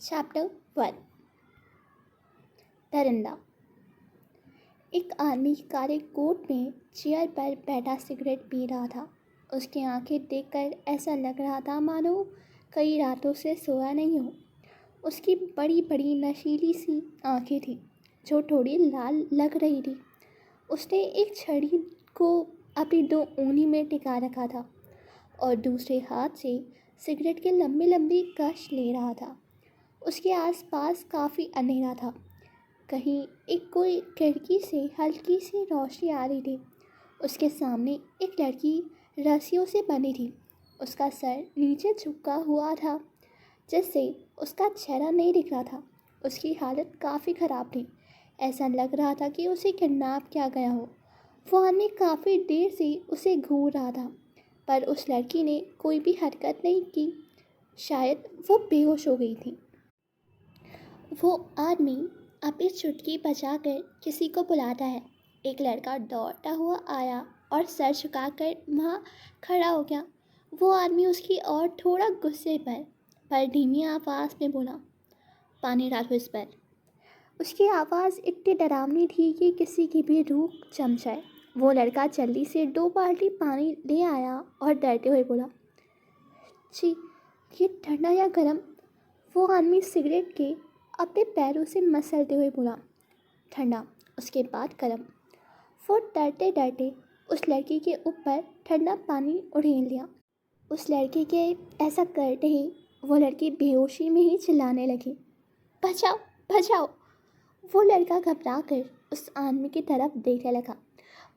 Chapter 1। दरिंदा। एक army काले coat में चेयर पर बैठा सिगरेट पी रहा था। उसकी आंखें देखकर ऐसा लग रहा था मानो कई रातों से सोया नहीं हो। उसकी बड़ी बड़ी नशीली सी आंखें थीं जो थोड़ी लाल लग रही थी। उसने एक छड़ी को अपनी दो ऊँगली में टिका रखा था और दूसरे हाथ से सिगरेट के लंबे लंबे कश ले रहा था। उसके आसपास काफ़ी अंधेरा था। कहीं एक कोई खिड़की से हल्की सी रोशनी आ रही थी। उसके सामने एक लड़की रस्सियों से बंधी थी। उसका सर नीचे झुका हुआ था जिससे उसका चेहरा नहीं दिख रहा था। उसकी हालत काफ़ी ख़राब थी। ऐसा लग रहा था कि उसे किडनैप किया गया हो। वो आदमी काफ़ी देर से उसे घूर रहा था पर उस लड़की ने कोई भी हरकत नहीं की। शायद वो बेहोश हो गई थी। वो आदमी अपनी चुटकी बजाकर किसी को बुलाता है। एक लड़का दौड़ता हुआ आया और सर झुकाकर वहाँ खड़ा हो गया। वो आदमी उसकी ओर थोड़ा गुस्से पर धीमी आवाज़ में बोला, पानी डालो इस पर। उसकी आवाज़ इतनी डरावनी थी कि किसी की भी रूह जम जाए। वो लड़का जल्दी से 2 बाल्टी पानी ले आया और डरते हुए बोला, जी ये ठंडा या गर्म? वो आदमी सिगरेट के अपने पैरों से मसलते हुए बोला, ठंडा, उसके बाद गर्म। वो डरते डरते उस लड़की के ऊपर ठंडा पानी उड़ेल दिया। उस लड़के के ऐसा करते ही वो लड़की बेहोशी में ही चिल्लाने लगी, बचाओ बचाओ। वो लड़का घबरा कर उस आदमी की तरफ देखने लगा।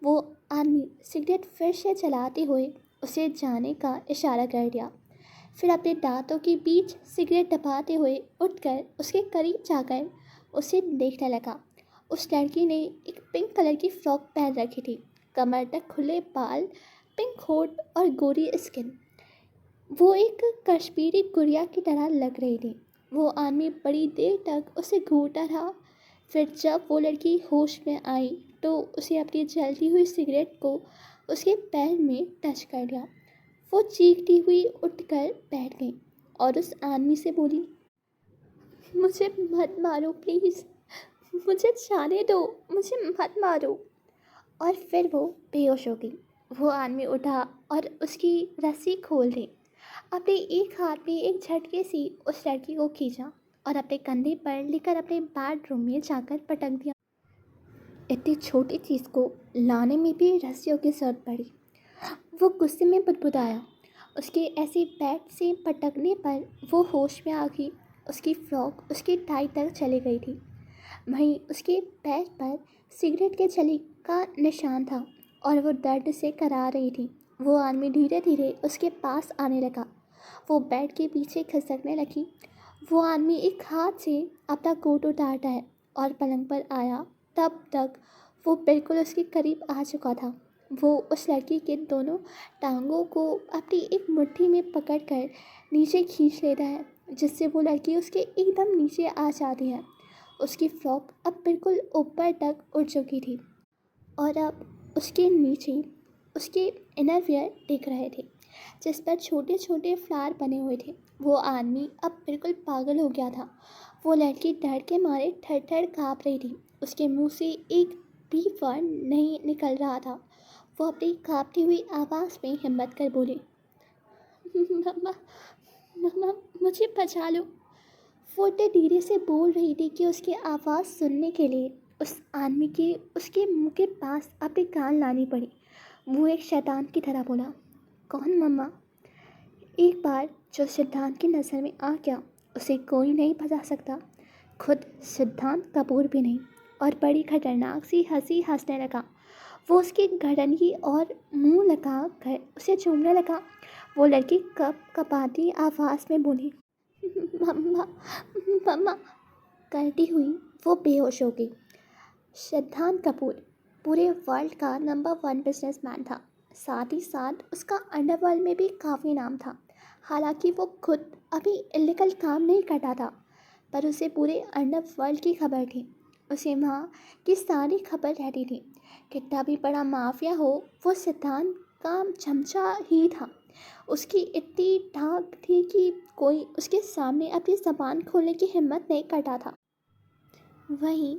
वो आदमी सिगरेट फिर से चलाते हुए उसे जाने का इशारा कर दिया। फिर अपने दांतों के बीच सिगरेट दबाते हुए उठकर उसके करीब जाकर उसे देखने लगा। उस लड़की ने एक पिंक कलर की फ्रॉक पहन रखी थी, कमर तक खुले बाल, पिंक होठ और गोरी स्किन। वो एक कश्मीरी गुड़िया की तरह लग रही थी। वो आदमी बड़ी देर तक उसे घूरता रहा। फिर जब वो लड़की होश में आई तो उसे अपनी जलती हुई सिगरेट को उसके पैर में टच कर दिया। वो चीखती हुई उठकर बैठ गई और उस आदमी से बोली, मुझे मत मारो प्लीज़, मुझे जाने दो, मुझे मत मारो। और फिर वो बेहोश हो गई। वो आदमी उठा और उसकी रस्सी खोल दी। अपने एक हाथ में एक झटके से उस लड़की को खींचा और अपने कंधे पर लेकर अपने बेडरूम में जाकर पटक दिया। इतनी छोटी चीज़ को लाने में भी रस्सियों की जरूरत पड़ी। वो गुस्से में बुदबुदाया। उसके ऐसे बेड से पटकने पर वो होश में आ गई। उसकी फ्रॉक उसकी टाई तक चली गई थी। वहीं उसके पैर पर सिगरेट के छली का निशान था और वो दर्द से करा रही थी। वो आदमी धीरे धीरे उसके पास आने लगा। वो बेड के पीछे खिसकने लगी। वो आदमी एक हाथ से अपना कोट उतारता है और पलंग पर आया। तब तक वो बिल्कुल उसके करीब आ चुका था। वो उस लड़की के दोनों टांगों को अपनी एक मुट्ठी में पकड़कर नीचे खींच लेता है जिससे वो लड़की उसके एकदम नीचे आ जाती है। उसकी फ्रॉक अब बिल्कुल ऊपर तक उड़ चुकी थी और अब उसके नीचे उसके इनरवियर दिख रहे थे जिस पर छोटे छोटे फ्लावर बने हुए थे। वो आदमी अब बिल्कुल पागल हो गया था। वो लड़की डर के मारे थर थर काँप रही थी। उसके मुंह से एक भी वर्ड नहीं निकल रहा था। वो अपनी काँपती हुई आवाज़ में हिम्मत कर बोली, मम्मा मम्मा मुझे बचा लो। वो इतने धीरे से बोल रही थी कि उसकी आवाज़ सुनने के लिए उस आदमी के उसके मुंह के पास अपनी कान लानी पड़ी। वो एक शैतान की तरह बोला, कौन मम्मा? एक बार जो सिद्धांत की नज़र में आ गया उसे कोई नहीं बचा सकता, खुद सिद्धांत कपूर भी नहीं। और बड़ी खतरनाक सी हंसी हंसने लगा। वो उसकी गर्दन की और मुंह लगा कर उसे चूमने लगा। वो लड़की कप कपाती आवाज़ में बोली, मम्मा मम्मा करती हुई वो बेहोश हो गई। सिद्धांत कपूर पूरे वर्ल्ड का नंबर 1 बिजनेसमैन था। साथ ही साथ उसका अंडरवर्ल्ड में भी काफ़ी नाम था। हालांकि वो खुद अभी इलीगल काम नहीं करता था पर उसे पूरे अंडरवर्ल्ड की खबर थी। उसे वहाँ की सारी खबर रहती थी। कितना भी बड़ा माफिया हो वो सिद्धांत का चमचा ही था। उसकी इतनी धाक थी कि कोई उसके सामने अपनी ज़बान खोलने की हिम्मत नहीं करता था। वहीं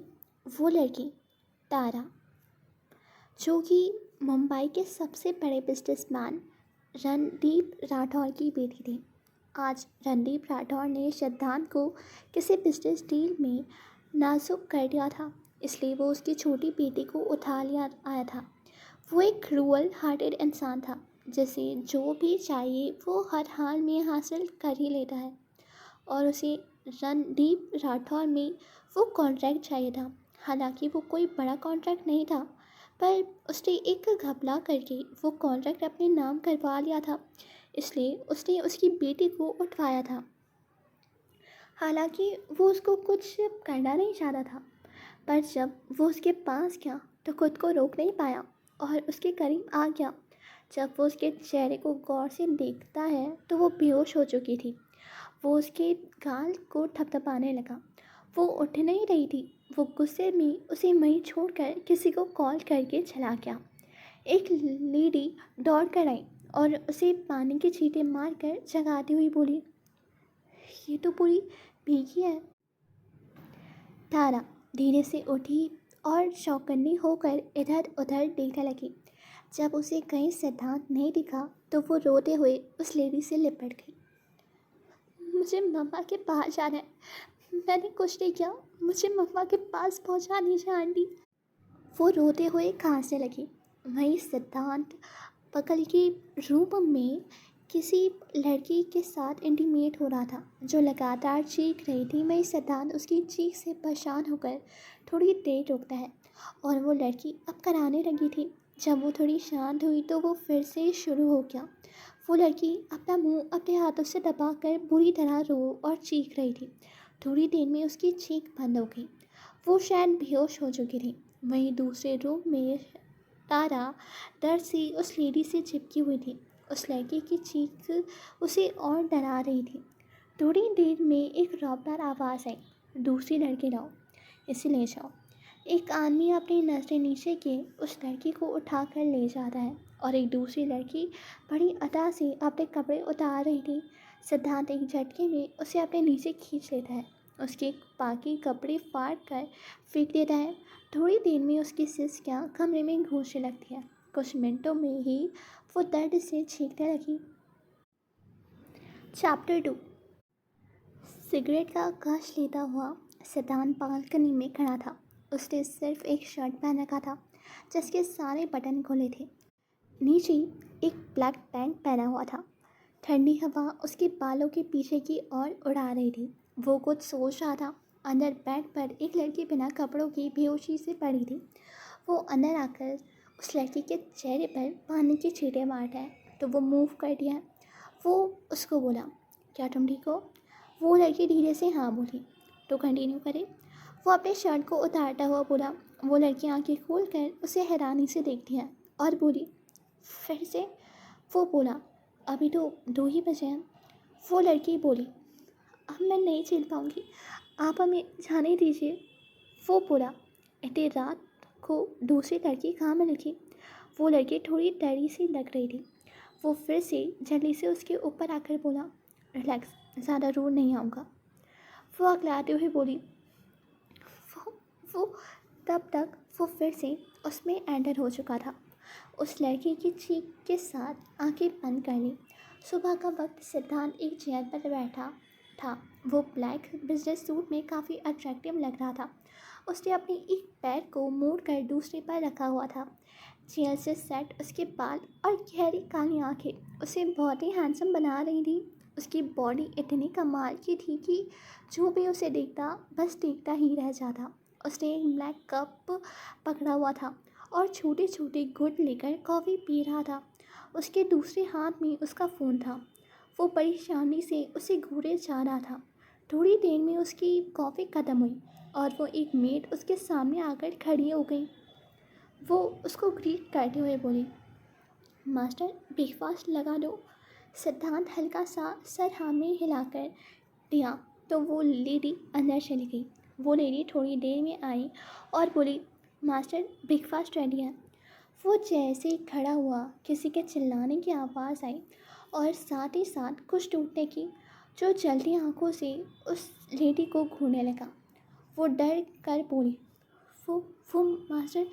वो लड़की तारा, जो कि मुंबई के सबसे बड़े बिजनेसमैन रणदीप राठौर की बेटी थी। आज रणदीप राठौर ने सिद्धांत को किसी बिजनेस डील में नाजुक कर दिया था, इसलिए वो उसकी छोटी बेटी को उठा लिया आया था। वो एक क्रूअल हार्टेड इंसान था, जिसे जो भी चाहिए वो हर हाल में हासिल कर ही लेता है, और उसे रणदीप राठौर में वो कॉन्ट्रैक्ट चाहिए था। हालांकि वो कोई बड़ा कॉन्ट्रैक्ट नहीं था, पर उसने एक घपला करके वो कॉन्ट्रैक्ट अपने नाम करवा लिया था, इसलिए उसने उसकी बेटी को उठवाया था। हालांकि वो उसको कुछ करना नहीं चाहता था, पर जब वो उसके पास गया तो खुद को रोक नहीं पाया और उसके करीब आ गया। जब वो उसके चेहरे को गौर से देखता है तो वो बेहोश हो चुकी थी। वो उसके गाल को थपथपाने लगा। वो उठ नहीं रही थी। वो गुस्से में उसे वहीं छोड़कर किसी को कॉल करके चला गया। एक लेडी दौड़ कर आई और उसे पानी के छींटे मारकर जगाती हुई बोली, ये तो पूरी भीगी है। तारा धीरे से उठी और चौकन्नी होकर इधर उधर देखने लगी। जब उसे कहीं सिद्धांत नहीं दिखा तो वो रोते हुए उस लेडी से लिपट गई। मुझे मम्मा के पास जाना है, मैंने कुछ नहीं किया, मुझे मम्मा के पास पहुंचा दीजिए आंटी। वो रोते हुए खांसने लगी। वहीं सिद्धांत बगल के रूम में किसी लड़की के साथ इंटीमेट हो रहा था, जो लगातार चीख रही थी। वहीं सिद्धांत उसकी चीख से परेशान होकर थोड़ी देर रुकता है और वो लड़की अब कराने लगी थी। जब वो थोड़ी शांत हुई तो वो फिर से शुरू हो गया। वो लड़की अपना मुंह अपने हाथों से दबाकर बुरी तरह रो और चीख रही थी। थोड़ी देर में उसकी चीख बंद हो गई। वो शायद बेहोश हो चुकी थी। वहीं दूसरे रूम में तारा डर से उस लेडी से चिपकी हुई थी। उस लड़की की चीख उसे और डरा रही थी। थोड़ी देर में एक रौबदार आवाज़ आई, दूसरी लड़की लाओ, इसे ले जाओ। एक आदमी अपनी नज़रें नीचे किए उस लड़की को उठाकर ले जाता है और एक दूसरी लड़की बड़ी अदा से अपने कपड़े उतार रही थी। सिद्धांत एक झटके में उसे अपने नीचे खींच लेता है, उसके बाकी कपड़े फाड़ कर फेंक देता है। थोड़ी देर में उसकी सिसकियाँ कमरे में गूंजने लगती है। कुछ मिनटों में ही वो दर्द से चीखने लगी। चैप्टर 2। सिगरेट का कश लेता हुआ सिद्धांत बालकनी में खड़ा था। उसने सिर्फ एक शर्ट पहन रखा था जिसके सारे बटन खुले थे। नीचे एक ब्लैक पैंट पहना हुआ था। ठंडी हवा उसके बालों के पीछे की ओर उड़ा रही थी। वो कुछ सोच रहा था। अंदर बेड पर एक लड़की बिना कपड़ों की बेहोशी से पड़ी थी। वो अंदर आकर उस लड़की के चेहरे पर पानी के छींटे मारता है तो वो मूव कर दिया। वो उसको बोला, क्या तुम ठीक हो? वो लड़की धीरे से हाँ बोली। तो कंटिन्यू करे। वो अपने शर्ट को उतारता हुआ बोला। वो लड़की आंखें खोल कर उसे हैरानी से देखती है और बोली, फिर से? वो बोला, अभी तो 2 ही बजे हैं। वो लड़की बोली, अब मैं नहीं झेल पाऊँगी, आप हमें जाने दीजिए। वो बोला, इतनी रात को दूसरी लड़की कहाँ मिलेगी? वो लड़की थोड़ी डरी सी लग रही थी। वो फिर से जल्दी से उसके ऊपर आकर बोला, रिलैक्स, ज़्यादा दूर नहीं आऊँगा। वो अगलाते हुए बोली, वो तब तक वो फिर से उसमें एंटर हो चुका था। उस लड़की की चीख के साथ आंखें बंद कर ली। सुबह का वक्त सिद्धांत एक चेयर पर बैठा था। वो ब्लैक बिजनेस सूट में काफ़ी अट्रैक्टिव लग रहा था। उसने अपने एक पैर को मोड़ कर दूसरे पर रखा हुआ था। चेयर से सेट उसके बाल और गहरी काली आंखें उसे बहुत ही हैंडसम बना रही थी। उसकी बॉडी इतनी कमाल की थी कि जो भी उसे देखता बस देखता ही रह जाता। उसने एक ब्लैक कप पकड़ा हुआ था और छोटे छोटे घुट लेकर कॉफ़ी पी रहा था। उसके दूसरे हाथ में उसका फ़ोन था। वो परेशानी से उसे घूरे जा रहा था। थोड़ी देर में उसकी कॉफ़ी ख़त्म हुई और वो एक मेड उसके सामने आकर खड़ी हो गई। वो उसको ग्रीट करते हुए बोली, मास्टर ब्रेकफास्ट लगा दो। सिद्धांत हल्का सा सर हाँ में हिलाकर दिया तो वो लेडी अंदर चली गई। वो लेडी थोड़ी देर में आई और बोली, मास्टर ब्रेकफास्ट रेडी है। वो जैसे ही खड़ा हुआ किसी के चिल्लाने की आवाज़ आई और साथ ही साथ कुछ टूटने की, जो जल्दी आंखों से उस लेडी को घूरने लगा। वो डर कर बोली, वो वो मास्टर,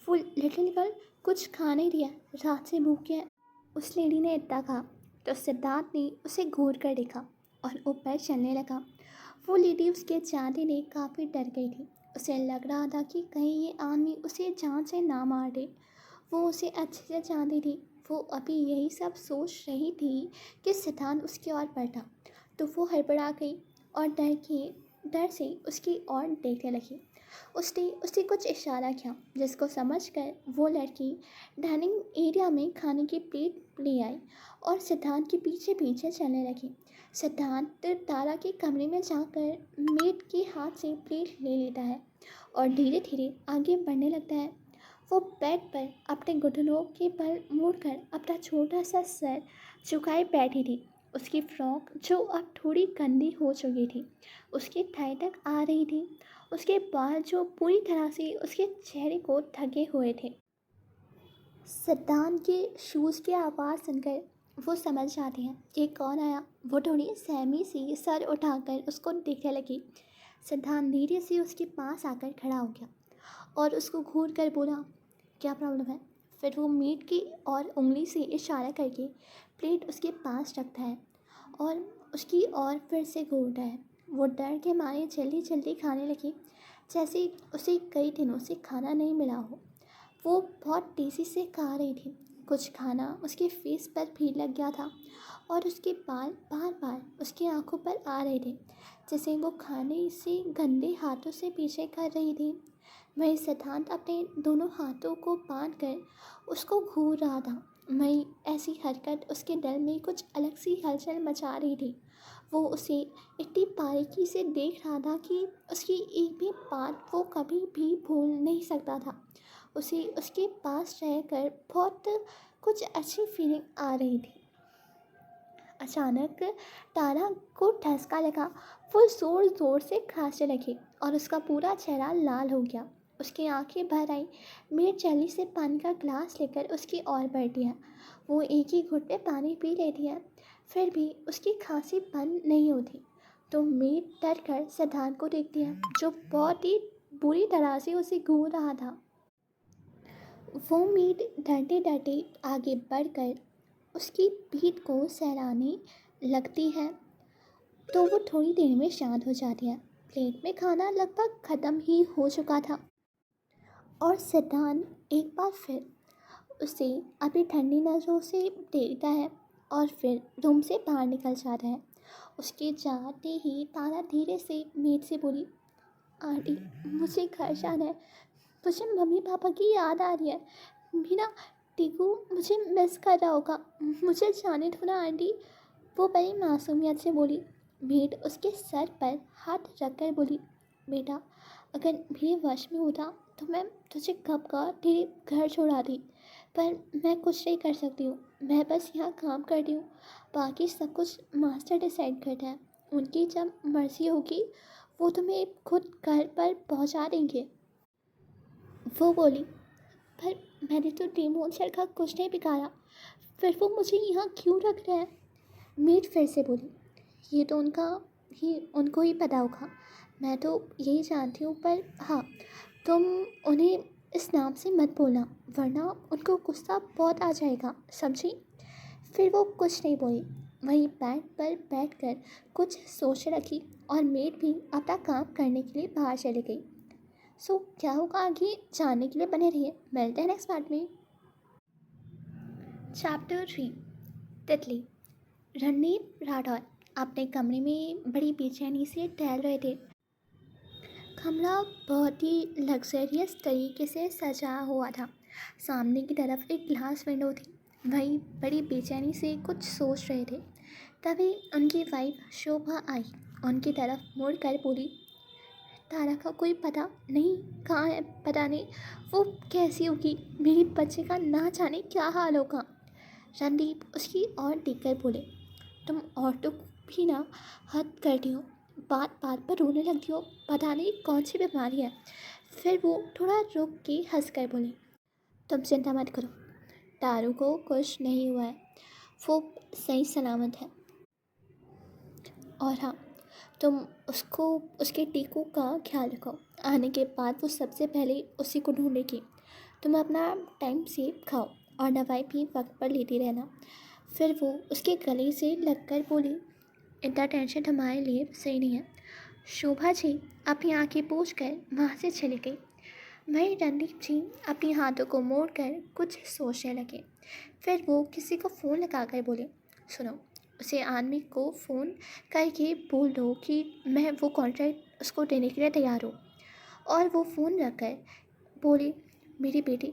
वो लिटिल गर्ल कुछ खा नहीं दिया, रात से भूखे है। उस लेडी ने इतना कहा तो सिद्धार्थ ने उसे घूर कर देखा और ऊपर चलने लगा। वो लेडी उसके चाहते ने काफ़ी डर गई थी। उसे लग रहा था कि कहीं ये आदमी उसे जान से ना मार दे। वो उसे अच्छे से जानती थी। वो अभी यही सब सोच रही थी कि सिद्धांत उसकी ओर बढ़ा तो वो हड़बड़ा गई और डर से उसकी ओर देखने लगी। उसने उसे कुछ इशारा किया जिसको समझकर वो लड़की डाइनिंग एरिया में खाने की प्लेट ले आई और सिद्धांत के पीछे पीछे चलने लगी। सिद्धांत तारा के कमरे में जाकर मेड के हाथ से प्लेट ले लेता है और धीरे धीरे आगे बढ़ने लगता है। वो बेड पर अपने घुटनों के बल मुड़कर अपना छोटा सा सर झुकाए बैठी थी। उसकी फ्रॉक जो अब थोड़ी गंदी हो चुकी थी उसके थाई तक आ रही थी। उसके बाल जो पूरी तरह से उसके चेहरे को ढके हुए थे। सिद्धांत के शूज़ की आवाज़ सुनकर वो समझ जाती है कि कौन आया। वो थोड़ी सहमी सी सर उठाकर उसको देखने लगी। सिद्धांत धीरे से उसके पास आकर खड़ा हो गया और उसको घूर कर बोला, क्या प्रॉब्लम है। फिर वो मीट की और उंगली से इशारा करके प्लेट उसके पास रखता है और उसकी और फिर से घूरता है। वो डर के मारे जल्दी जल्दी खाने लगी जैसे उसे कई दिनों से खाना नहीं मिला हो। वो बहुत तेज़ी से खा रही थी। कुछ खाना उसके फेस पर भी लग गया था और उसके बाल बार बार उसकी आंखों पर आ रहे थे जैसे वो खाने से गंदे हाथों से पीछे कर रही थी। वही सिद्धांत अपने दोनों हाथों को बांध कर उसको घूर रहा था। वही ऐसी हरकत उसके दिल में कुछ अलग सी हलचल मचा रही थी। वो उसे इतनी बारीकी से देख रहा था कि उसकी एक भी बात वो कभी भी भूल नहीं सकता था। उसे उसके पास रहकर बहुत कुछ अच्छी फीलिंग आ रही थी। अचानक तारा को ठसका लगा। वो ज़ोर ज़ोर से खांसने लगी और उसका पूरा चेहरा लाल हो गया। उसकी आंखें भर आई। मेड जल्दी से पानी का ग्लास लेकर उसकी ओर बढ़ती है। वो एक ही घुट में पानी पी लेती है, फिर भी उसकी खांसी बंद नहीं होती। तो मेड डर कर सिद्धांत को देखती है जो बहुत ही बुरी तरह से उसे घूर रहा था। वो मेड डरते डरते आगे बढ़कर उसकी पीठ को सहलाने लगती है तो वो थोड़ी देर में शांत हो जाती है। प्लेट में खाना लगभग ख़त्म ही हो चुका था और सिद्धांत एक बार फिर उसे अपनी ठंडी नज़रों से देखता है और फिर रूम से बाहर निकल जाता है। उसके जाते ही तारा धीरे से मेड से बोली, आंटी मुझे घर जाना है, मुझे मम्मी पापा की याद आ रही है, मेरा टीकू मुझे मिस कर रहा होगा, मुझे जाने दो ना आंटी। वो बड़ी मासूमियत से बोली। मेड उसके सर पर हाथ रखकर बोली, बेटा अगर मेरे वश में होता तो मैं तुझे कब का तेरे घर छोड़ा दी, पर मैं कुछ नहीं कर सकती हूँ। मैं बस यहाँ काम करती हूँ, बाकी सब कुछ मास्टर डिसाइड करता है। उनकी जब मर्ज़ी होगी वो तुम्हें खुद घर पर पहुँचा देंगे। वो बोली, पर मैंने तो डेमोन सर का कुछ नहीं बिगाड़ा, फिर वो मुझे यहाँ क्यों रख रहे हैं। मीट फिर से बोली, ये तो उनको ही पता होगा, मैं तो यही जानती हूँ, पर हाँ तुम उन्हें इस नाम से मत बोलना वरना उनको गुस्सा बहुत आ जाएगा, समझी। फिर वो कुछ नहीं बोली, वहीं बेड पर बैठकर कुछ सोच रखी और मेड भी अपना काम करने के लिए बाहर चली गई। सो क्या होगा आगे जानने के लिए बने रहिए। मिलते हैं नेक्स्ट पार्ट में। चैप्टर 3, तितली। रणदीप राठौर अपने कमरे में बड़ी बेचैनी से टहल रहे थे। कमरा बहुत ही लग्जरियस तरीके से सजा हुआ था। सामने की तरफ एक ग्लास विंडो थी। वही बड़ी बेचैनी से कुछ सोच रहे थे। तभी उनकी वाइफ शोभा आई, उनकी तरफ मुड़ कर बोली, तारा का कोई पता नहीं कहाँ है, पता नहीं वो कैसी होगी, मेरी बच्चे का ना जाने क्या हाल होगा। रणदीप उसकी ओर देखकर बोले, तुम औरतों को भी ना हद करती हो, बात बात पर रोने लगती हो, पता नहीं कौन सी बीमारी है। फिर वो थोड़ा रुक के हंस कर बोले, तुम चिंता मत करो, तारू को कुछ नहीं हुआ है, वो सही सलामत है। और हाँ, तुम उसको उसके टीकू का ख्याल रखो। आने के बाद वो सबसे पहले उसी को ढूंढेगी। तुम अपना टाइम से खाओ और दवाई भी वक्त पर लेती रहना। फिर वो उसके गले से लगकर बोली, इतना टेंशन हमारे लिए सही नहीं है। शोभा जी अपनी आंखें पोंछ कर वहाँ से चली गई। वहीं रणदीप जी अपने हाथों को मोड़कर कुछ सोचने लगे। फिर वो किसी को फ़ोन लगाकर बोले, सुनो, उसे आदमी को फ़ोन करके बोल दो कि मैं वो कॉन्ट्रैक्ट उसको देने के लिए तैयार हूँ। और वो फ़ोन रखकर बोली, मेरी बेटी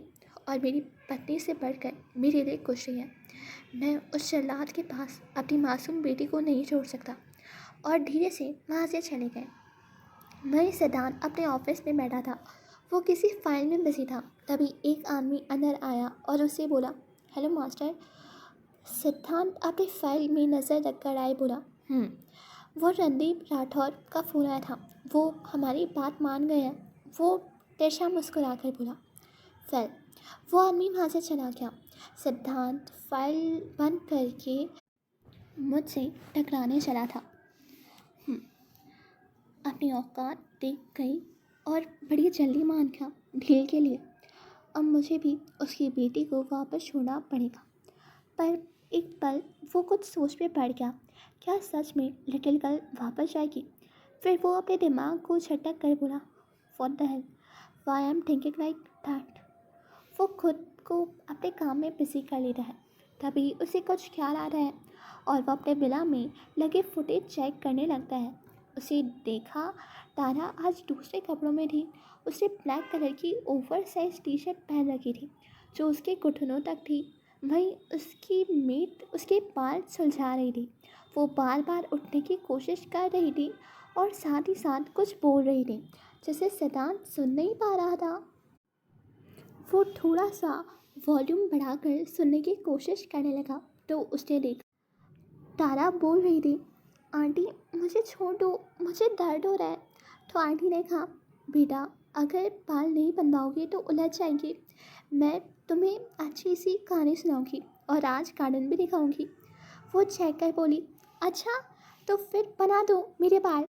और मेरी पत्नी से बढ़कर मेरे लिए कुछ नहीं है। मैं उस जल्लाद के पास अपनी मासूम बेटी को नहीं छोड़ सकता। और धीरे से वहाँ से चले गए। वहीं सिद्धांत अपने ऑफिस में बैठा था। वो किसी फाइल में बिजी था। तभी एक आदमी अंदर आया और उसे बोला, हेलो मास्टर। सिद्धांत अपनी फाइल में नज़र रखकर आए, बोला, वो रणदीप राठौर का फ़ोन आया था। वो हमारी बात मान गए हैं। वो तिरछा मुस्कुराकर बोला। फिर वो आदमी वहाँ से चला गया। सिद्धांत फाइल बंद करके मुझसे टकराने चला था। अपनी औकात देख गई और बड़ी जल्दी मान गया ढील के लिए। अब मुझे भी उसकी बेटी को वापस छोड़ना पड़ेगा। पर एक पल वो कुछ सोच में पड़ गया। क्या सच में लिटिल गर्ल वापस जाएगी? फिर वो अपने दिमाग को झटक कर बोला, what the hell, why I am thinking like that. वो खुद को अपने काम में बिजी कर लेता है। तभी उसे कुछ ख्याल आ रहा है और वह अपने बिला में लगे फुटेज चेक करने लगता है। उसे देखा तारा आज दूसरे कपड़ों में थी। उसने ब्लैक कलर की ओवर साइज टी शर्ट पहन रखी थी जो उसके घुटनों तक थी। वहीं उसकी मेट उसके बाल सुलझा रही थी। वो बार बार उठने की कोशिश कर रही थी और साथ ही साथ कुछ बोल रही थी जिसे सिद्धांत सुन नहीं पा रहा था। वो थोड़ा सा वॉल्यूम बढ़ाकर सुनने की कोशिश करने लगा तो उसने देखा तारा बोल रही थी, आंटी मुझे छोड़ दो, मुझे दर्द हो रहा है। तो आंटी ने कहा, बेटा अगर बाल नहीं बनवाओगे तो उलझ जाएंगे। मैं तुम्हें अच्छी सी कहानी सुनाऊंगी और आज गार्डन भी दिखाऊंगी। वो चेक कर बोली, अच्छा तो फिर बना दो मेरे बाल।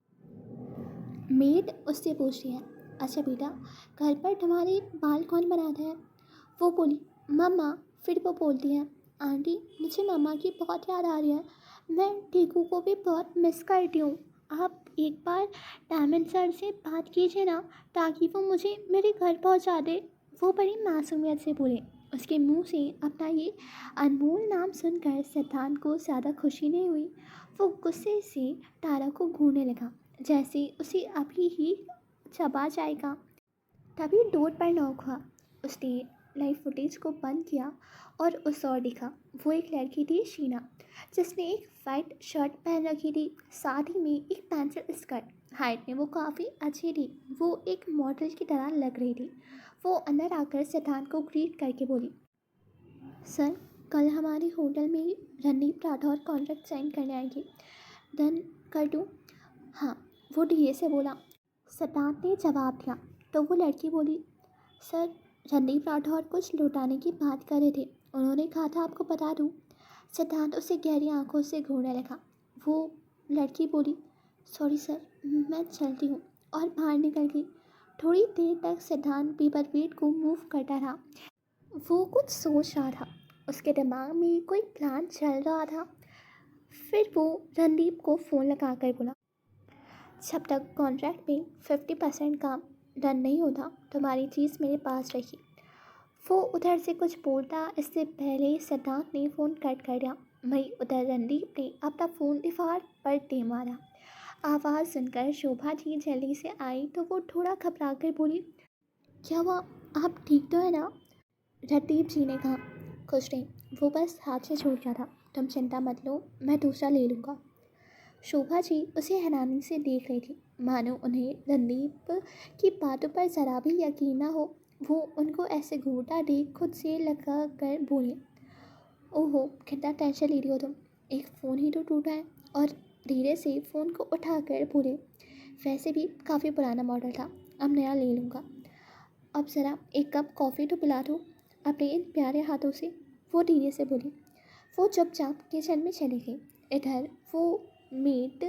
मेड उससे पूछती है, अच्छा बेटा घर पर तुम्हारे बाल कौन बनाता है? वो बोली, मम्मा। फिर वो बोलती है, आंटी मुझे मम्मा की बहुत याद आ रही है। मैं टीकू को भी बहुत मिस करती हूँ। आप एक बार डायमंड सर से बात कीजिए ना ताकि वो मुझे मेरे घर पहुँचा दे। वो बड़ी मासूमियत से बोले। उसके मुंह से अपना ये अनमोल नाम सुनकर सिद्धांत को ज़्यादा खुशी नहीं हुई। वो गुस्से से तारा को घूरने लगा जैसे उसे अभी ही चबा जाएगा। तभी डोर पर नॉक हुआ। उसने लाइव फुटेज को बंद किया और उस ओर देखा। वो एक लड़की थी, शीना, जिसने एक वाइट शर्ट पहन रखी थी, साथ ही में एक पेंसिल स्कर्ट। हाइट में वो काफ़ी अच्छी थी। वो एक मॉडल की तरह लग रही थी। वो अंदर आकर सिद्धांत को ग्रीट करके बोली, सर कल हमारे होटल में रणदीप राठौर कॉन्ट्रैक्ट साइन करने आएंगे। डन कर दूँ? हाँ, वो धीरे से बोला। सिद्धांत ने जवाब दिया तो वो लड़की बोली, सर रणदीप राठौर कुछ लौटाने की बात कर रहे थे। उन्होंने कहा था आपको बता दूँ। सिद्धांत उसे गहरी आंखों से घूरने लगा। वो लड़की बोली, सॉरी सर, मैं चलती हूँ, और बाहर निकल गई। थोड़ी देर तक सिद्धांत पेपर वेट को मूव करता रहा। वो कुछ सोच रहा था। उसके दिमाग में कोई प्लान चल रहा था। फिर वो रणदीप को फ़ोन लगा कर बोला, जब तक कॉन्ट्रैक्ट में 50% काम डन नहीं होता तुम्हारी चीज़ मेरे पास रखी। वो उधर से कुछ बोलता इससे पहले ही सिद्धांत ने फ़ोन कट कर दिया। वहीं उधर रणदीप ने अपना फ़ोन दीवार पर दे मारा। आवाज़ सुनकर शोभा जी जल्दी से आई तो वो थोड़ा घबरा कर बोली, क्या हुआ, आप ठीक तो है ना? रणदीप जी ने कहा, कुछ नहीं, वो बस हाथ से छूट गया था। तुम चिंता मत लो, मैं दूसरा ले लूँगा। शोभा जी उसे हैरानी से देख रही थी, मानो उन्हें रणदीप की बातों पर ज़रा भी यकीन ना हो। वो उनको ऐसे घूरता देख खुद से लगा कर बोले, ओहो कितना टेंशन ले रही हो तुम, एक फ़ोन ही तो टूटा है। और धीरे से फ़ोन को उठाकर बोले, वैसे भी काफ़ी पुराना मॉडल था, अब नया ले लूँगा। अब ज़रा एक कप कॉफ़ी तो पिला दो अपने इन प्यारे हाथों से। वो धीरे से बोली। वो चुपचाप किचन में चली गई। इधर वो मेड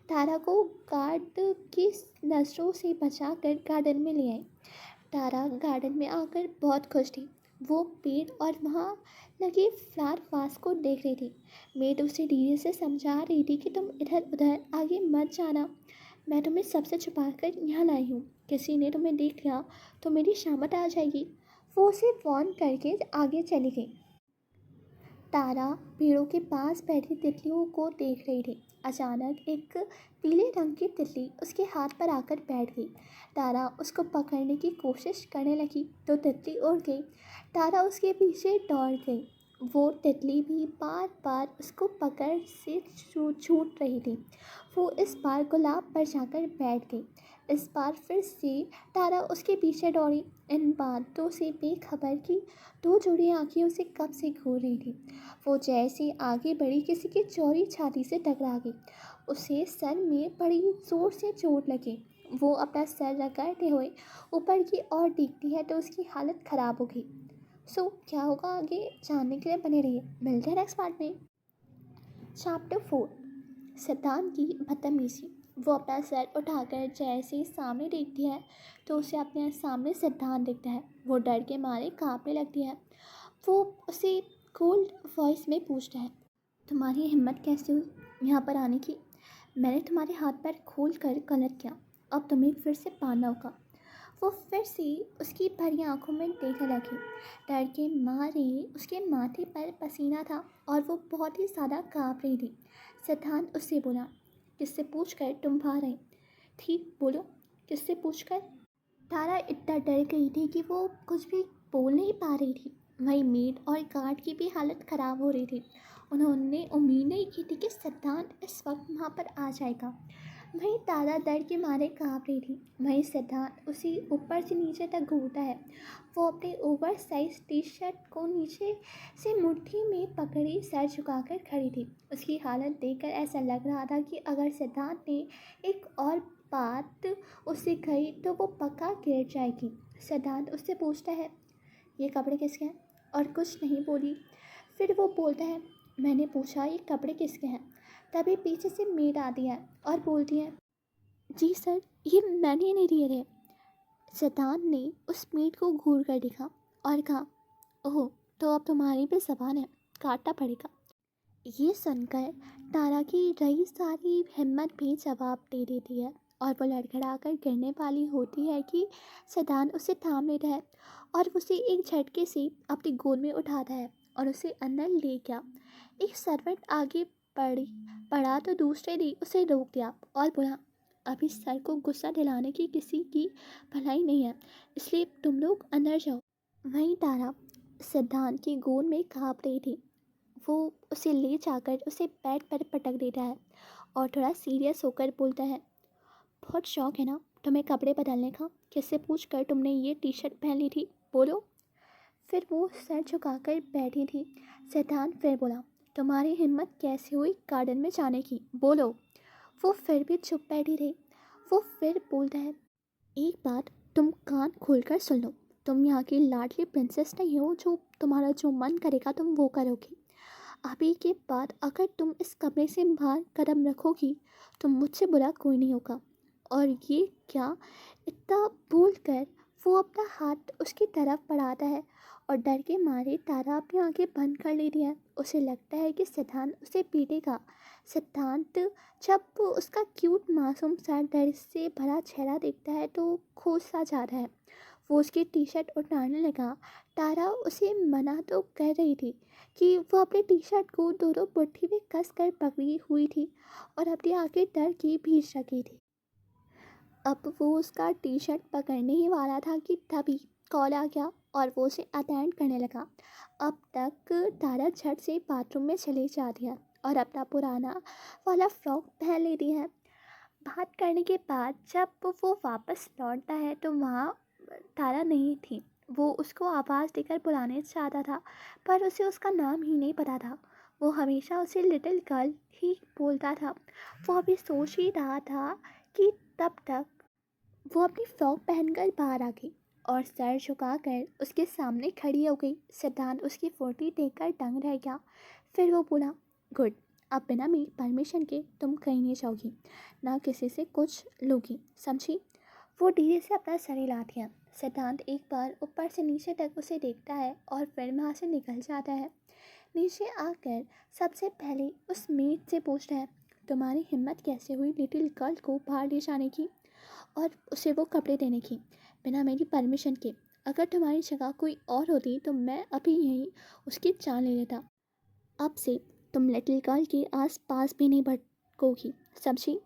तारा को गार्ड की नज़रों से बचाकर गार्डन में ले आई। तारा गार्डन में आकर बहुत खुश थी। वो पेड़ और वहाँ लगे फ्लावर वास को देख रही थी। मेड उसे धीरे से समझा रही थी कि तुम इधर उधर आगे मत जाना। मैं तुम्हें सबसे छुपा कर यहाँ लाई हूँ। किसी ने तुम्हें देख लिया तो मेरी शामत आ जाएगी। वो उसे वार्न करके आगे चली गई। तारा पेड़ों के पास बैठी तितलियों को देख रही थी। अचानक एक पीले रंग की तितली उसके हाथ पर आकर बैठ गई। तारा उसको पकड़ने की कोशिश करने लगी तो तितली उड़ गई। तारा उसके पीछे दौड़ गई। वो तितली भी बार बार उसको पकड़ से छूट रही थी। वो इस बार गुलाब पर जाकर बैठ गई। इस बार फिर से तारा उसके पीछे दौड़ी। इन बातों से बेखबर की दो जुड़ी आंखें उसे कब से घूर रही थी। वो जैसे आगे बढ़ी किसी की चौड़ी छाती से टकरा गई। उसे सर में बड़ी जोर से चोट लगी। वो अपना सर रगड़ते हुए ऊपर की ओर देखती है तो उसकी हालत ख़राब हो गई। सो क्या होगा आगे जानने के लिए बने रहिए। मिलते हैं नेक्स्ट पार्ट में। चैप्टर 4। सिद्धांत की बदतमीजी। वो अपना सर उठाकर जैसे ही सामने देखती है तो उसे अपने सामने सिद्धांत दिखता है। वो डर के मारे कांपने लगती है। वो उसे कोल्ड वॉइस में पूछता है, तुम्हारी हिम्मत कैसे हुई यहाँ पर आने की? मैंने तुम्हारे हाथ पैर खोल कर कलर किया, अब तुम्हें फिर से पाना होगा। वो फिर से उसकी भरी आंखों में देखने लगी। डर के मारे उसके माथे पर पसीना था और वो बहुत ही ज़्यादा काँप रही थी। सिद्धांत उससे बोला, किससे पूछ कर तुम बाहर आई थी? बोलो, किससे पूछ कर? तारा इतना डर गई थी कि वो कुछ भी बोल नहीं पा रही थी। वहीं मेड और गार्ड की भी हालत ख़राब हो रही थी। उन्होंने उम्मीद नहीं की थी कि सिद्धांत इस वक्त वहाँ पर आ जाएगा। वहीं तारा डर के मारे काँप रही थी। वहीं सिद्धांत उसी ऊपर से नीचे तक घूरता है। वो अपने ओवर साइज टी शर्ट को नीचे से मुट्ठी में पकड़ी सर झुकाकर खड़ी थी। उसकी हालत देखकर ऐसा लग रहा था कि अगर सिद्धांत ने एक और बात उससे कही तो वो पक्का गिर जाएगी। सिद्धांत उससे पूछता है, ये कपड़े किसके हैं? और कुछ नहीं बोली। फिर वो बोलता है, मैंने पूछा ये कपड़े किसके हैं? तभी पीछे से मेड आती है और बोलती है, जी सर, ये मैंने नहीं दिए थे। सिद्धांत ने उस मेड को घूर कर देखा और कहा, ओह, तो अब तुम्हारी भी ज़बान है, काटना पड़ेगा। ये सुनकर तारा की रही सारी हिम्मत भी जवाब दे देती है और वो लड़खड़ा कर गिरने वाली होती है कि सिद्धांत उसे थाम लेता है और उसे एक झटके से अपनी गोद में उठाता है और उसे अंदर ले गया। एक सर्वेंट आगे बढ़ी पड़ा तो दूसरे ने उसे रोक दिया और बोला, अभी सर को गुस्सा दिलाने की किसी की भलाई नहीं है, इसलिए तुम लोग अंदर जाओ। वहीं तारा सिद्धांत की गोद में काँप रही थी। वो उसे ले जाकर उसे बेड पर पटक देता है और थोड़ा सीरियस होकर बोलता है, बहुत शौक है ना तुम्हें कपड़े बदलने का? किससे पूछ कर तुमने ये टी शर्ट पहन ली थी? बोलो। फिर वो सर झुकाकर बैठी थी। सिद्धांत फिर बोला, तुम्हारी हिम्मत कैसे हुई गार्डन में जाने की? बोलो। वो फिर भी चुप बैठी रही। वो फिर बोलता है, एक बात तुम कान खोलकर सुन लो, तुम यहाँ की लाडली प्रिंसेस नहीं हो जो तुम्हारा जो मन करेगा तुम वो करोगी। अभी के बाद अगर तुम इस कमरे से बाहर कदम रखोगी तो मुझसे बुरा कोई नहीं होगा। और ये क्या? इतना बोल कर वो अपना हाथ उसकी तरफ बढ़ाता है और डर के मारे तारा अपनी आंखें बंद कर लेती है। उसे लगता है कि सिद्धांत उसे पीटेगा। सिद्धांत जब उसका क्यूट मासूम सा डर से भरा चेहरा देखता है तो खो सा जाता है। वो उसकी टी शर्ट उतारने लगा। तारा उसे मना तो कर रही थी कि वो अपनी टी शर्ट को दोनों मुट्ठी में कस कर पकड़ी हुई थी और अपनी आंखें डर की भींच रखी थी। अब वो उसका टी शर्ट पकड़ने ही वाला था कि तभी कॉल आ गया और वो उसे अटेंड करने लगा। अब तक तारा झट से बाथरूम में चली जाती है और अपना पुराना वाला फ्रॉक पहन लेती है। बात करने के बाद जब वो वापस लौटता है तो वहाँ तारा नहीं थी। वो उसको आवाज़ देकर बुलाने चाहता था पर उसे उसका नाम ही नहीं पता था। वो हमेशा उसे लिटिल गर्ल ही बोलता था। वो अभी सोच ही रहा था कि तब तक वो अपनी फ्रॉक पहनकर बाहर आ गई और सर झुकाकर उसके सामने खड़ी हो गई। सिद्धांत उसकी फोटो देखकर दंग रह गया। फिर वो बोला, गुड, अब बिना मेरी परमिशन के तुम कहीं नहीं जाओगी, ना किसी से कुछ लोगी, समझी। वो धीरे से अपना सर हिलाती है। सिद्धांत एक बार ऊपर से नीचे तक उसे देखता है और फिर वहाँ से निकल जाता है। नीचे आकर सबसे पहले उस मेड से पूछता है, तुम्हारी हिम्मत कैसे हुई लिटिल गर्ल को बाहर ले जाने की और उसे वो कपड़े देने की बिना मेरी परमिशन के। अगर तुम्हारी जगह कोई और होती तो मैं अभी यहीं उसकी जान ले लेता। अब से तुम लिटिल गर्ल के आस पास भी नहीं भटकोगी, समझी।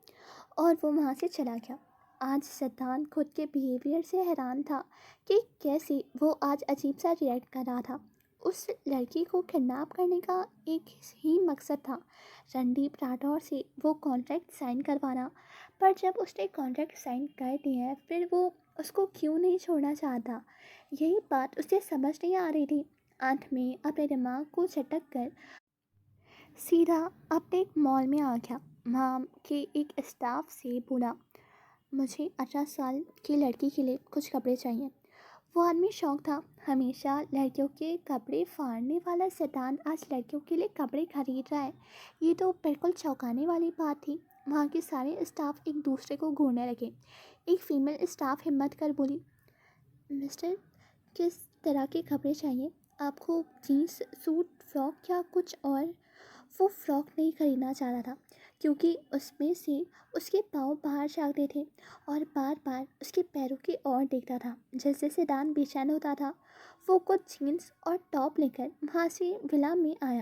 और वो वहाँ से चला गया। आज सिद्धांत खुद के बिहेवियर से हैरान था कि कैसे वो आज अजीब सा रिएक्ट कर रहा था। उस लड़की को किडनैप करने का एक ही मकसद था, रणदीप राठौर से वो कॉन्ट्रैक्ट साइन करवाना। पर जब उसने कॉन्ट्रैक्ट साइन कर दिया है फिर वो उसको क्यों नहीं छोड़ना चाहता, यही बात उसे समझ नहीं आ रही थी। अंत में अपने दिमाग को झटक कर सीधा अपने एक मॉल में आ गया। वहाँ के एक स्टाफ से बोला, मुझे 18 साल की लड़की के लिए कुछ कपड़े चाहिए। वो आदमी शौक था। हमेशा लड़कियों के कपड़े फाड़ने वाला सिद्धांत आज लड़कियों के लिए कपड़े खरीद रहा है, ये तो बिल्कुल चौंकाने वाली बात थी। वहाँ के सारे स्टाफ एक दूसरे को घूरने लगे। एक फीमेल स्टाफ हिम्मत कर बोली, मिस्टर, किस तरह के कपड़े चाहिए आपको, जीन्स, सूट, फ्रॉक या कुछ और। वो फ्रॉक नहीं खरीदना चाह रहा था क्योंकि उसमें से उसके पाँव बाहर झाँकते थे और बार बार उसके पैरों की ओर देखता था। जैसे सिद्धांत बेचैन होता था, वो कुछ जीन्स और टॉप लेकर वहाँ से विला में आया।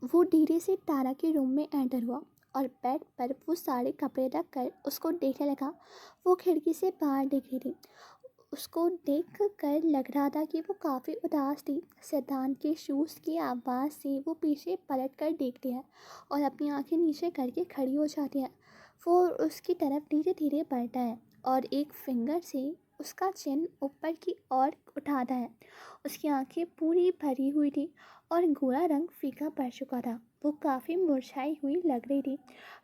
वो धीरे से तारा के रूम में एंटर हुआ और बेड पर वो सारे कपड़े रख कर उसको देखने लगा। वो खिड़की से बाहर देख रही थी। उसको देख कर लग रहा था कि वो काफ़ी उदास थी। सिद्धांत के शूज़ की आवाज़ से वो पीछे पलट कर देखती है और अपनी आंखें नीचे करके खड़ी हो जाती है। वो उसकी तरफ धीरे धीरे बढ़ता है और एक फिंगर से उसका चिन ऊपर की ओर उठाता है। उसकी आंखें पूरी भरी हुई थी और गोरा रंग फीका पड़ चुका था। वो काफ़ी मुरझाई हुई लग रही थी।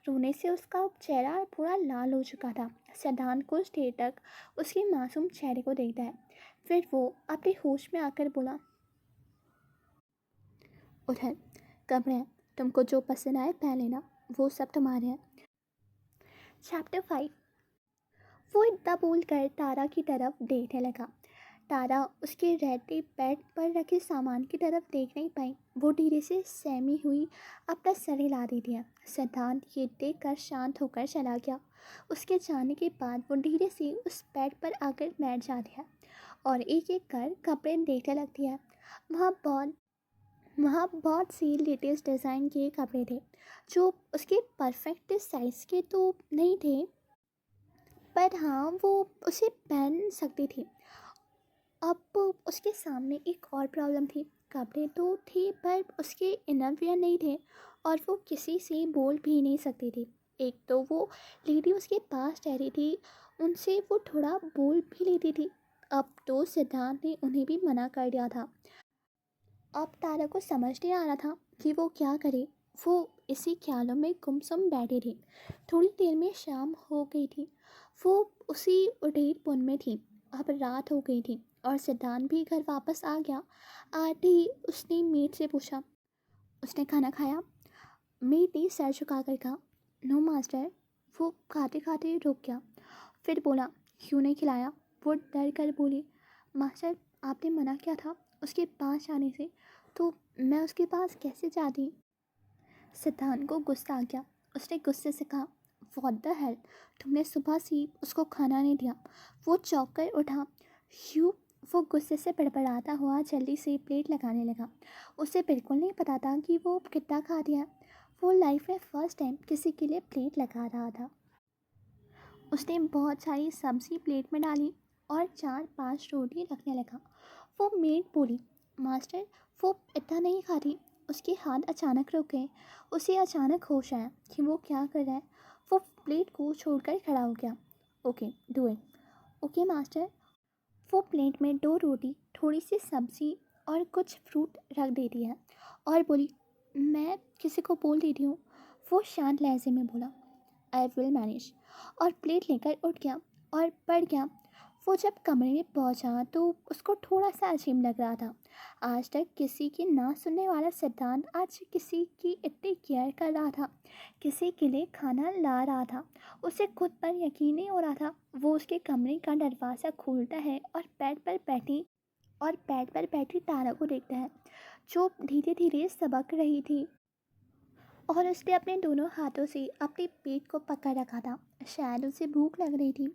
रोने से उसका चेहरा पूरा लाल हो चुका था। सिद्धांत कुछ देर तक उसके मासूम चेहरे को देखता है। फिर वो अपने होश में आकर बोला, उधर कपड़े हैं, तुमको जो पसंद आए पहन लेना, वो सब तुम्हारे हैं। चैप्टर 5। वो इतना बोलकर तारा की तरफ देखने लगा। तारा उसके रहते बेड पर रखे सामान की तरफ देख नहीं पाई। वो धीरे से सहमी हुई अपना सर हिला देती है। सिद्धांत ये देख कर शांत होकर चला गया। उसके जाने के बाद वो धीरे से उस बेड पर आकर बैठ जाती है और एक एक कर कपड़े देखने लगती है। वहाँ बहुत वहाँ बहुत सी लेटेस्ट डिज़ाइन के कपड़े थे जो उसके परफेक्ट साइज़ के तो नहीं थे, पर हाँ वो उसे पहन सकती थी। अब उसके सामने एक और प्रॉब्लम थी। कपड़े तो थे पर उसके इनरवियर नहीं थे और वो किसी से बोल भी नहीं सकती थी। एक तो वो लेडी उसके पास ठहरी थी, उनसे वो थोड़ा बोल भी लेती थी। अब तो सिद्धांत ने उन्हें भी मना कर दिया था। अब तारा को समझ नहीं आ रहा था कि वो क्या करे। वो इसी ख्यालों में गुमसुम बैठी थी। थोड़ी देर में शाम हो गई थी। वो उसी उधेड़पुन में थी। अब रात हो गई थी और सिद्धांत भी घर वापस आ गया। आते ही उसने मेड से पूछा, उसने खाना खाया। मेड ने सर झुका कर कहा, नो मास्टर। वो खाते खाते रुक गया, फिर बोला, क्यों नहीं खिलाया। वो डर कर बोली, मास्टर, आपने मना किया था उसके पास जाने से, तो मैं उसके पास कैसे जाती। सिद्धांत को गुस्सा आ गया। उसने गुस्से से कहा, व्हाट द हेल, तुमने सुबह से उसको खाना नहीं दिया। वो चौंक कर उठा। ह्यू। वो गुस्से से बड़बड़ाता हुआ जल्दी से प्लेट लगाने लगा। उसे बिल्कुल नहीं पता था कि वो कितना खा दिया। वो लाइफ में फ़र्स्ट टाइम किसी के लिए प्लेट लगा रहा था। उसने बहुत सारी सब्ज़ी प्लेट में डाली और 4-5 रोटी रखने लगा। वो मेड बोली, मास्टर, वो इतना नहीं खाती। उसके हाथ अचानक रुक गए। उसे अचानक होश आया कि वो क्या कर रहा है। वो प्लेट को छोड़कर खड़ा हो गया। Okay, do it. Okay master. वो प्लेट में 2 रोटी, थोड़ी सी सब्ज़ी और कुछ फ्रूट रख देती है और बोली, मैं किसी को बोल देती हूँ। वो शांत लहजे में बोला, आई विल मैनेज, और प्लेट लेकर उठ गया और बढ़ गया। वो जब कमरे में पहुंचा तो उसको थोड़ा सा अजीब लग रहा था। आज तक किसी की ना सुनने वाला सिद्धांत आज किसी की इतनी केयर कर रहा था, किसी के लिए खाना ला रहा था। उसे खुद पर यकीन नहीं हो रहा था। वो उसके कमरे का दरवाज़ा खोलता है और बेड पर बैठी तारा को देखता है, जो धीरे धीरे सबक रही थी और उसने अपने दोनों हाथों से अपने पेट को पकड़ रखा था। शायद उसे भूख लग रही थी।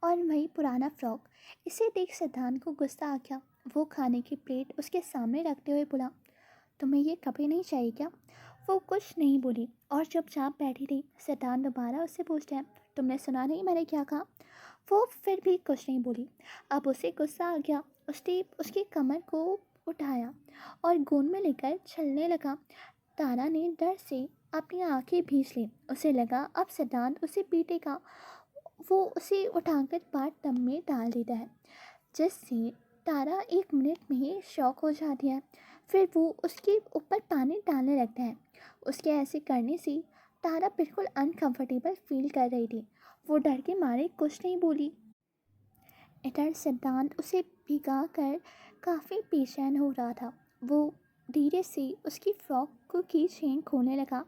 और वही पुराना फ्रॉक। इसे देख सिद्धांत को गुस्सा आ गया। वो खाने की प्लेट उसके सामने रखते हुए बोला, तुम्हें ये कपड़े नहीं चाहिए क्या? वो कुछ नहीं बोली और चुपचाप बैठी रही। सिद्धांत दोबारा उससे पूछता है, तुमने सुना नहीं मैंने क्या कहा? वो फिर भी कुछ नहीं बोली। अब उसे गुस्सा आ गया। उसने उसकी कमर को उठाया और गोंद में लेकर चलने लगा। तारा ने डर से अपनी आंखें भींच ली। उसे लगा अब सिद्धांत उसे पीटेगा। वो उसे उठाकर बाथ टब में डाल देता है, जिससे तारा 1 मिनट में ही शॉक हो जाती है। फिर वो उसके ऊपर पानी डालने लगता है। उसके ऐसे करने से तारा बिल्कुल अनकंफर्टेबल फील कर रही थी। वो डर के मारे कुछ नहीं बोली। इधर सिद्धांत उसे भिगा कर काफ़ी बेचैन हो रहा था। वो धीरे से उसकी फ्रॉक की चेन खोलने लगा,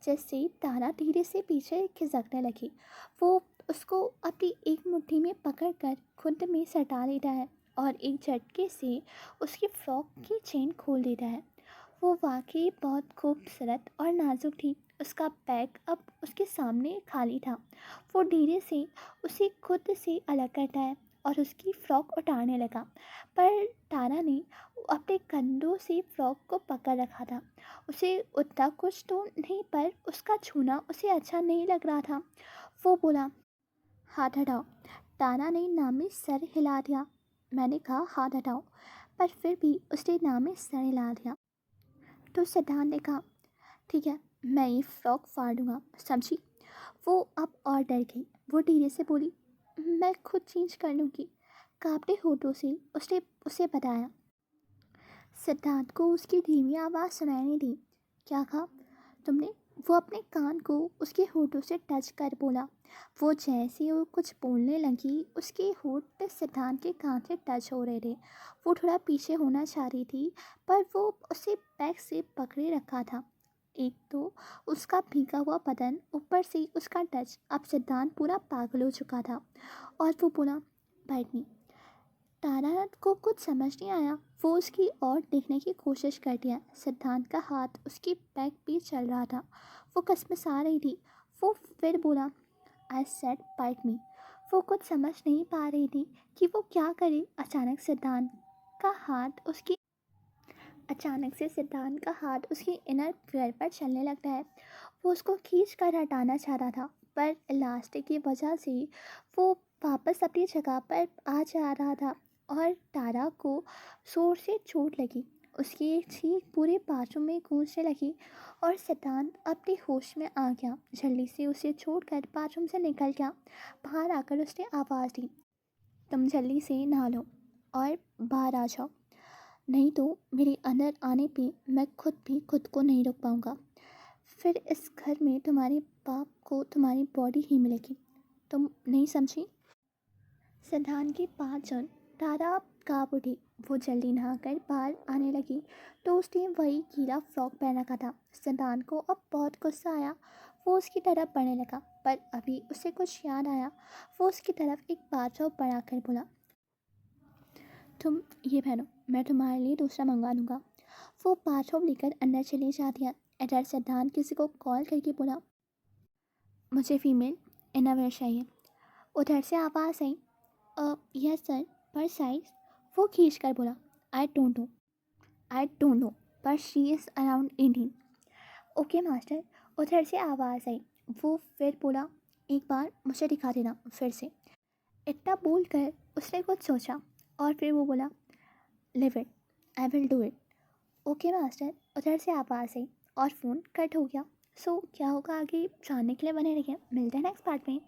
जिससे तारा धीरे से पीछे खिसकने लगी। वो उसको अपनी एक मुट्ठी में पकड़कर खुद में सटा लेता है और एक झटके से उसकी फ्रॉक की चेन खोल देता है। वो वाकई बहुत खूबसूरत और नाजुक थी। उसका बैग अब उसके सामने खाली था। वो धीरे से उसे खुद से अलग करता है और उसकी फ्रॉक उतारने लगा, पर तारा ने अपने कंधों से फ्रॉक को पकड़ रखा था। उसे उतना कुछ तो नहीं, पर उसका छूना उसे अच्छा नहीं लग रहा था। वो बोला, हाथ हटाओ। तारा ने नामी सर हिला दिया। मैंने कहा हाथ हटाओ, पर फिर भी उसने नामी सर हिला दिया। तो सिद्धांत ने कहा, ठीक है, मैं ये फ्रॉक फाड़ दूंगा, समझी? वो अब और डर गई। वो धीरे से बोली, मैं खुद चेंज कर लूँगी। कांपते होठों से उसने उसे बताया। सिद्धांत को उसकी धीमी आवाज़ सुनाई नहीं दी। क्या कहा तुमने? वो अपने कान को उसके होठों से टच कर बोला। वो जैसे वो कुछ बोलने लगी, उसके होठ सिद्धांत के कान से टच हो रहे थे। वो थोड़ा पीछे होना चाह रही थी, पर वो उसे बैक से पकड़े रखा था। एक तो उसका भीगा हुआ बदन, ऊपर से उसका टच। अब सिद्धांत पूरा पागल हो चुका था और वो बोला, बैठनी। तारा को कुछ समझ नहीं आया। वो उसकी ओर देखने की कोशिश करती है। सिद्धांत का हाथ उसकी बैक पे चल रहा था। वो कसमसा रही थी। वो फिर बोला, आई सेड बाइट मी। वो कुछ समझ नहीं पा रही थी कि वो क्या करे। अचानक से सिद्धांत का हाथ उसकी इनर वियर पर चलने लगता है। वो उसको खींच कर हटाना चाह रहा था, पर इलास्टिक की वजह से वो वापस अपनी जगह पर आ जा रहा था और तारा को जोर से चोट लगी। उसकी एक चीख पूरे बाथरूम में गूंजने लगी और सिद्धांत अपने होश में आ गया। जल्दी से उसे छोड़कर बाथरूम से निकल गया। बाहर आकर उसने आवाज़ दी, तुम जल्दी से नहा लो और बाहर आ जाओ, नहीं तो मेरे अंदर आने पे मैं खुद भी खुद को नहीं रोक पाऊँगा। फिर इस घर में तुम्हारे बाप को तुम्हारी बॉडी ही मिलेगी। तुम नहीं समझी? सिद्धांत की बात सुन तारा काँप उठी। वो जल्दी नहाकर बाहर आने लगी तो उसने वही गीला फ्रॉक पहन रखा था। सिद्धांत को अब बहुत गुस्सा आया। वो उसकी तरफ बढ़ने लगा, पर अभी उसे कुछ याद आया। वो उसकी तरफ एक बाथरोब बढ़ाकर बोला, तुम ये पहनो, मैं तुम्हारे लिए दूसरा मंगवा दूंगा। वो बाथरूम लेकर अंदर चली जाती है। इधर सिद्धांत किसी को कॉल करके बोला, मुझे फीमेल इनरवेयर चाहिए। उधर से आवाज़ आई, यस सर, पर साइज? वो खींच कर बोला, आई डोंट नो, पर she is around 18। Okay master. उधर से आवाज़ आई। वो फिर बोला, एक बार मुझे दिखा देना फिर से। इतना बोल कर उसने कुछ सोचा और फिर वो बोला, live it, I will do it. Okay master. उधर से आवाज़ आई और फ़ोन कट हो गया। सो क्या होगा आगे जानने के लिए बने रहिए। मिलते हैं नेक्स्ट पार्ट में।